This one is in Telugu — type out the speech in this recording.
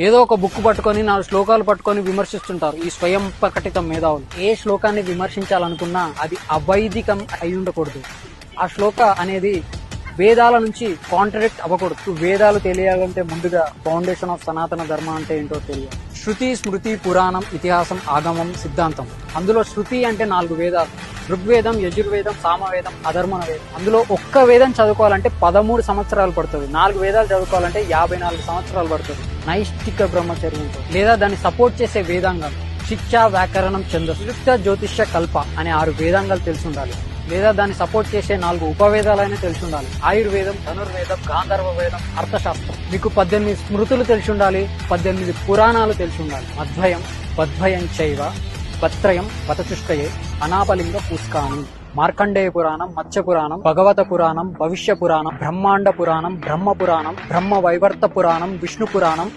ఏదో ఒక బుక్ పట్టుకొని 4 శ్లోకాలు పట్టుకొని విమర్శిస్తుంటారు ఈ స్వయం ప్రకటిత మేధావులు. ఏ శ్లోకాన్ని విమర్శించాలనుకున్నా అది అవైదికం అయి ఉండకూడదు. ఆ శ్లోక అనేది వేదాల నుంచి కాంట్రడిక్ట్ అవ్వకూడదు. వేదాలు తెలియాలంటే ముందుగా ఫౌండేషన్ ఆఫ్ సనాతన ధర్మ అంటే ఏంటో తెలియాలి. శృతి, స్మృతి, పురాణం, ఇతిహాసం, ఆగమం, సిద్ధాంతం. అందులో శృతి అంటే 4 వేదాలు: ఋగ్వేదం, యజుర్వేదం, సామవేదం, అధర్వణ వేదం. అందులో ఒక్క వేదం చదువుకోవాలంటే 13 సంవత్సరాలు పడుతుంది. 4 వేదాలు చదువుకోవాలంటే 54 సంవత్సరాలు పడుతుంది. నైష్టిక బ్రహ్మచర్యంతో లేదా దాన్ని సపోర్ట్ చేసే వేదాంగాలు శిక్ష, వ్యాకరణం, ఛందస్సు, యుక్త, జ్యోతిష్య, కల్ప అనే 6 వేదాంగాలు తెలిసి ఉండాలి. లేదా దాన్ని సపోర్ట్ చేసే 4 ఉపవేదాలైనా తెలిసి ఉండాలి. ఆయుర్వేదం, ధనుర్వేదం, గాంధర్వ వేదం, అర్థశాస్త్రం. మీకు 18 స్మృతులు తెలిసి ఉండాలి. 18 పురాణాలు తెలిసి ఉండాలి. అద్వయం, బద్వయం చైవ, పత్రయం, పతచుష్టయే, అనాపలింగ పుష్కాని. మార్కండేయ పురాణం, మత్స్య పురాణం, భగవత పురాణం, భవిష్య పురాణం, బ్రహ్మాండ పురాణం, బ్రహ్మ పురాణం, బ్రహ్మ వైవర్త పురాణం, విష్ణు పురాణం,